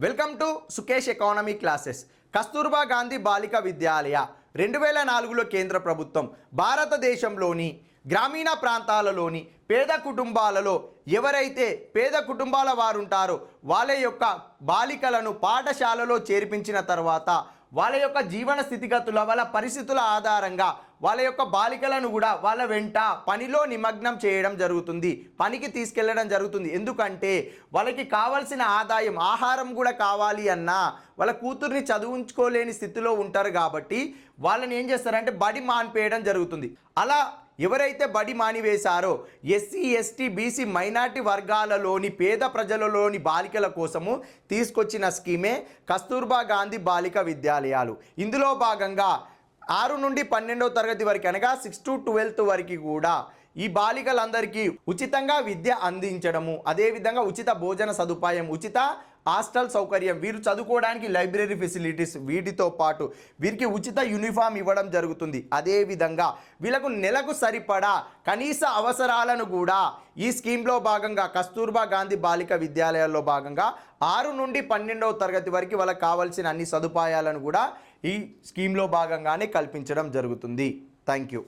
Welcome to Sukesh economy classes. Kasturba Gandhi Balika Vidyalaya 2004లో కేంద్ర ప్రభుత్వం భారతదేశంలోని గ్రామీణ ప్రాంతాలలోని పేద కుటుంబాలలో ఎవరైతే పేద కుటుంబాల వారు ఉంటారో వాళ్ళ యొక్క బాలికలను పాఠశాలలో చేర్పించిన తర్వాత వాళ్ళ యొక్క జీవన స్థితిగతుల వాళ్ళ పరిస్థితుల ఆధారంగా వాళ్ళ యొక్క బాలికలను కూడా వాళ్ళ వెంట పనిలో నిమగ్నం చేయడం జరుగుతుంది, పనికి తీసుకెళ్లడం జరుగుతుంది. ఎందుకంటే వాళ్ళకి కావాల్సిన ఆదాయం, ఆహారం కూడా కావాలి అన్నా వాళ్ళ కూతుర్ని చదివించుకోలేని స్థితిలో ఉంటారు. కాబట్టి వాళ్ళని ఏం చేస్తారంటే బడి మానిపేయడం జరుగుతుంది. అలా ఎవరైతే బడి మానివేశారో ఎస్సీ, ఎస్టీ, బీసీ, మైనార్టీ వర్గాలలోని పేద ప్రజలలోని బాలికల కోసము తీసుకొచ్చిన స్కీమే కస్తూర్బా గాంధీ బాలిక విద్యాలయాలు. ఇందులో భాగంగా 6 నుండి 12వ తరగతి వరకు అనగా 6 to 12th వరకు కూడా ఈ బాలికలందరికీ ఉచితంగా విద్య అందించడము, అదేవిధంగా ఉచిత భోజన సదుపాయం, ఉచిత హాస్టల్ సౌకర్యం, వీరు చదువుకోవడానికి లైబ్రరీ ఫెసిలిటీస్, వీటితో పాటు వీరికి ఉచిత యూనిఫామ్ ఇవ్వడం జరుగుతుంది. అదేవిధంగా వీళ్ళకు నెలకు సరిపడా కనీస అవసరాలను కూడా ఈ స్కీమ్లో భాగంగా కస్తూర్బా గాంధీ బాలిక విద్యాలయాల్లో భాగంగా 6 నుండి 12వ తరగతి వరకు వాళ్ళకి కావాల్సిన అన్ని సదుపాయాలను కూడా ఈ స్కీమ్లో భాగంగానే కల్పించడం జరుగుతుంది. Thank you.